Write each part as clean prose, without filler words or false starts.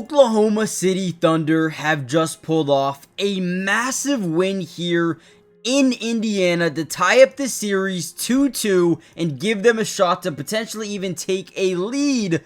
Oklahoma City Thunder have just pulled off a massive win here in Indiana to tie up the series 2-2 and give them a shot to potentially even take a lead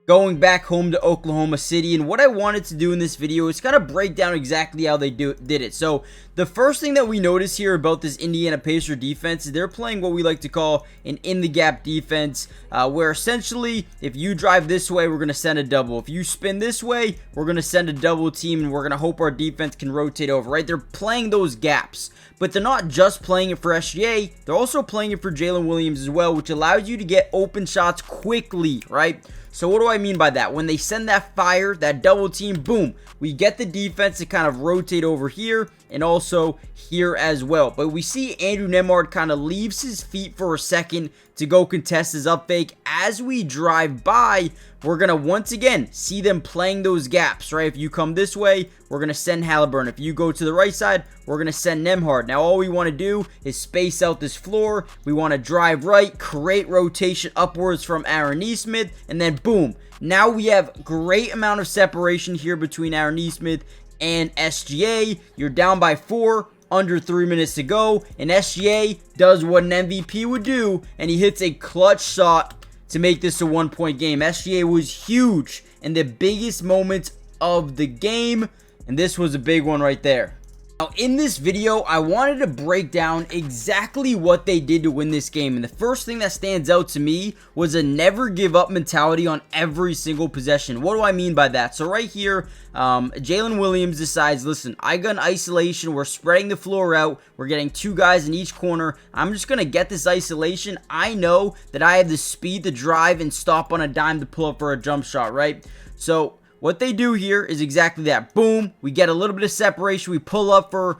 going back home to Oklahoma City. And what I wanted to do in this video is kind of break down exactly how they did it. So the first thing that we notice here about this Indiana Pacer defense is they're playing what we like to call an in-the-gap defense, where essentially if you drive this way, we're going to send a double. If you spin this way, we're going to send a double team, and we're going to hope our defense can rotate over, right? They're playing those gaps. But they're not just playing it for SGA, they're also playing it for Jalen Williams as well, which allows you to get open shots quickly, right? So what do I mean by that? When they send that fire, that double team, boom, we get the defense to kind of rotate over here and also here as well. But we see Andrew Nembhard kind of leaves his feet for a second to go contest his up fake. As we drive by, we're going to once again see them playing those gaps, right? If you come this way, we're going to send Halliburton. If you go to the right side, we're going to send Nembhard. Now, all we want to do is space out this floor. We want to drive right, create rotation upwards from Aaron Nesmith, and then boom. Now we have great amount of separation here between Aaron Nesmith and SGA. You're down by 4. Under 3 minutes to go, and SGA does what an MVP would do, and he hits a clutch shot to make this a 1-point game. SGA was huge in the biggest moments of the game, and this was a big one right there. Now, in this video, I wanted to break down exactly what they did to win this game. And the first thing that stands out to me was a never give up mentality on every single possession. What do I mean by that? So right here, Jalen Williams decides, listen, I got an isolation. We're spreading the floor out. We're getting 2 guys in each corner. I'm just going to get this isolation. I know that I have the speed to drive and stop on a dime to pull up for a jump shot, right? So what they do here is exactly that. Boom. We get a little bit of separation. We pull up for,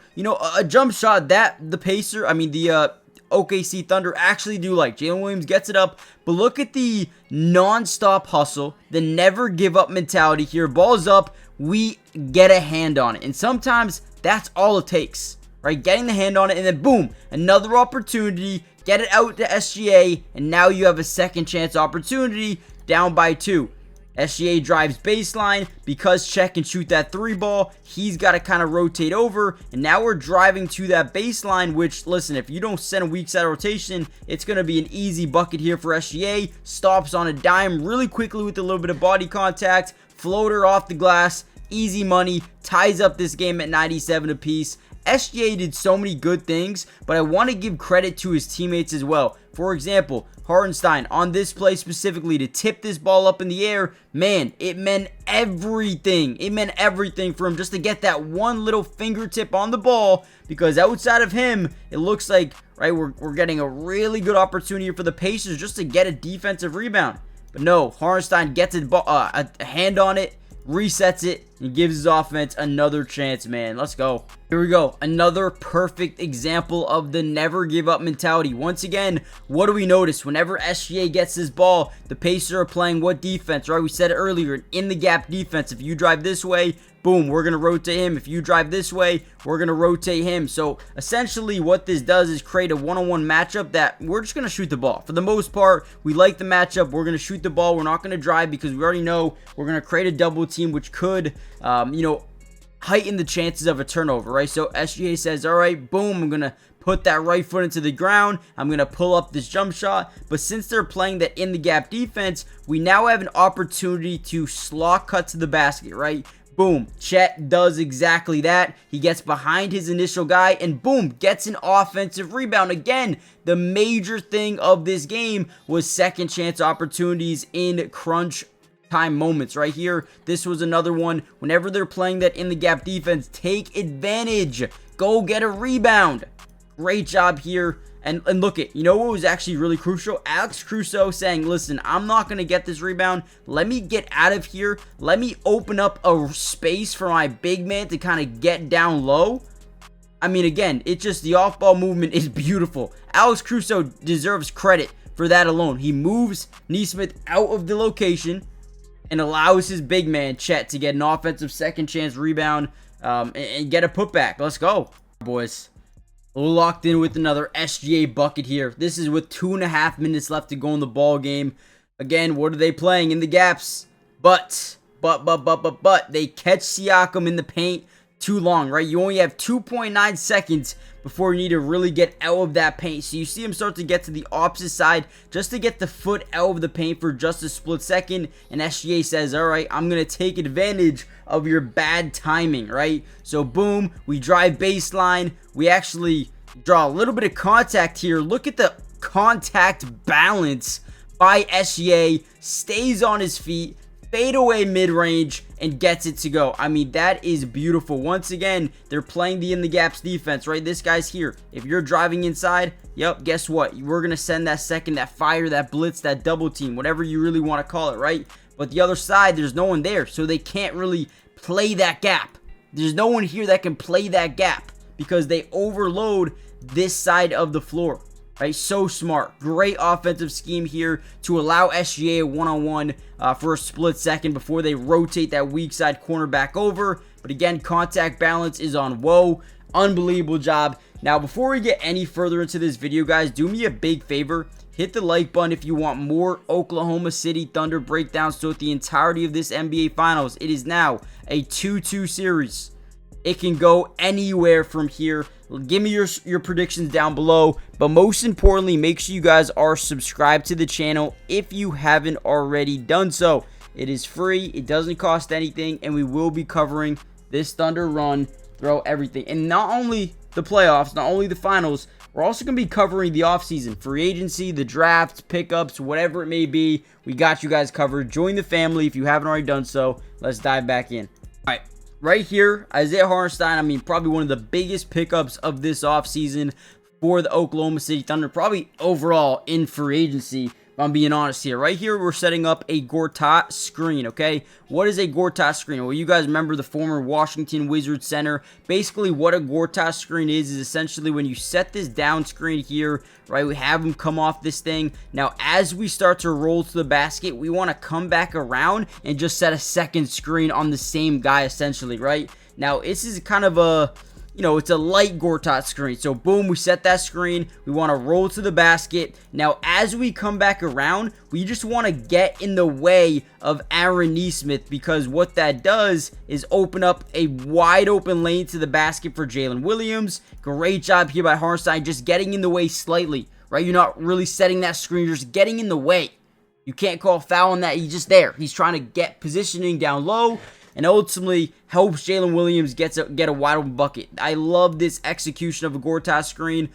a jump shot that the OKC Thunder actually do like. Jalen Williams gets it up. But look at the non-stop hustle, the never give up mentality here. Ball's up. We get a hand on it. And sometimes that's all it takes, right? Getting the hand on it, and then boom, another opportunity. Get it out to SGA, and now you have a second chance opportunity down by 2. SGA drives baseline because Chet can shoot that 3 ball. He's got to kind of rotate over, and now we're driving to that baseline, which, listen, if you don't send a weak side rotation, it's going to be an easy bucket here for SGA. Stops on a dime really quickly with a little bit of body contact. Floater off the glass. Easy money. Ties up this game at 97 apiece. SGA did so many good things, but I want to give credit to his teammates as well. For example, Hartenstein on this play specifically to tip this ball up in the air, man, it meant everything. It meant everything for him just to get that one little fingertip on the ball, because outside of him, it looks like, right, we're getting a really good opportunity for the Pacers just to get a defensive rebound. But no, Hartenstein gets a hand on it, resets it, and gives his offense another chance, man. Let's go. Here we go. Another perfect example of the never give up mentality. Once again, what do we notice? Whenever SGA gets his ball, the Pacers are playing what defense, right? We said it earlier, an in-the-gap defense. If you drive this way, boom, we're going to rotate him. If you drive this way, we're going to rotate him. So essentially what this does is create a one-on-one matchup that we're just going to shoot the ball. For the most part, we like the matchup. We're going to shoot the ball. We're not going to drive because we already know we're going to create a double team, which could, heighten the chances of a turnover, right? So SGA says, all right, boom, I'm going to put that right foot into the ground. I'm going to pull up this jump shot. But since they're playing that in-the-gap defense, we now have an opportunity to slot cut to the basket, right? Boom. Chet does exactly that. He gets behind his initial guy and boom, gets an offensive rebound. Again, the major thing of this game was second chance opportunities in crunch time moments right here. This was another one. Whenever they're playing that in the gap defense, take advantage. Go get a rebound. Great job here. And look at, what was actually really crucial? Alex Caruso saying, listen, I'm not going to get this rebound. Let me get out of here. Let me open up a space for my big man to kind of get down low. I mean, again, it's just the off-ball movement is beautiful. Alex Caruso deserves credit for that alone. He moves Nesmith out of the location and allows his big man, Chet, to get an offensive second chance rebound and get a putback. Let's go, boys. Locked in with another SGA bucket here. This is with 2.5 minutes left to go in the ball game. Again, what are they playing? In the gaps. But But they catch Siakam in the paint too long, right? You only have 2.9 seconds before you need to really get out of that paint. So you see him start to get to the opposite side just to get the foot out of the paint for just a split second. And SGA says, all right, I'm going to take advantage of your bad timing, right? So boom, we drive baseline. We actually draw a little bit of contact here. Look at the contact balance by SGA. Stays on his feet. Fade away mid-range and gets it to go. I mean, that is beautiful. Once again, they're playing the in the gaps defense, right? This guy's here. If you're driving inside, yep, guess what? We're going to send that second, that fire, that blitz, that double team, whatever you really want to call it, right? But the other side, there's no one there, so they can't really play that gap. There's no one here that can play that gap because they overload this side of the floor. Right, so smart. Great offensive scheme here to allow SGA a one-on-one for a split second before they rotate that weak side corner back over. But again, contact balance is on whoa. Unbelievable job. Now, before we get any further into this video, guys, do me a big favor. Hit the like button if you want more Oklahoma City Thunder breakdowns throughout the entirety of this NBA Finals. It is now a 2-2 series. It can go anywhere from here. Give me your predictions down below. But most importantly, make sure you guys are subscribed to the channel if you haven't already done so. It is free. It doesn't cost anything. And we will be covering this Thunder run throughout everything. And not only the playoffs, not only the finals, we're also going to be covering the offseason, free agency, the draft, pickups, whatever it may be. We got you guys covered. Join the family if you haven't already done so. Let's dive back in. All right. Right here, Isaiah Hartenstein, I mean, probably one of the biggest pickups of this offseason for the Oklahoma City Thunder, probably overall in free agency, if I'm being honest here. Right here, we're setting up a Gortat screen, okay? What is a Gortat screen? Well, you guys remember the former Washington Wizards center. Basically, what a Gortat screen is essentially when you set this down screen here, right? We have him come off this thing. Now, as we start to roll to the basket, we want to come back around and just set a second screen on the same guy, essentially, right? Now, this is kind of a... it's a light Gortat screen. So, boom, we set that screen. We want to roll to the basket. Now, as we come back around, we just want to get in the way of Aaron Nesmith because what that does is open up a wide open lane to the basket for Jalen Williams. Great job here by Hartenstein, just getting in the way slightly, right? You're not really setting that screen. You're just getting in the way. You can't call a foul on that. He's just there. He's trying to get positioning down low and ultimately helps Jalen Williams get a wide open bucket. I love this execution of a Gortat screen.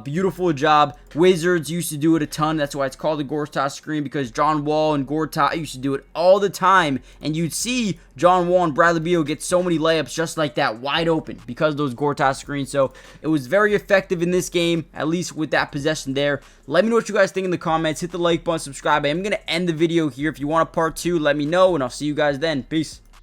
Beautiful job. Wizards used to do it a ton. That's why it's called a Gortat screen because John Wall and Gortat used to do it all the time. And you'd see John Wall and Bradley Beal get so many layups just like that, wide open because of those Gortat screens. So it was very effective in this game, at least with that possession there. Let me know what you guys think in the comments. Hit the like button, subscribe. I am going to end the video here. If you want a part 2, let me know, and I'll see you guys then. Peace.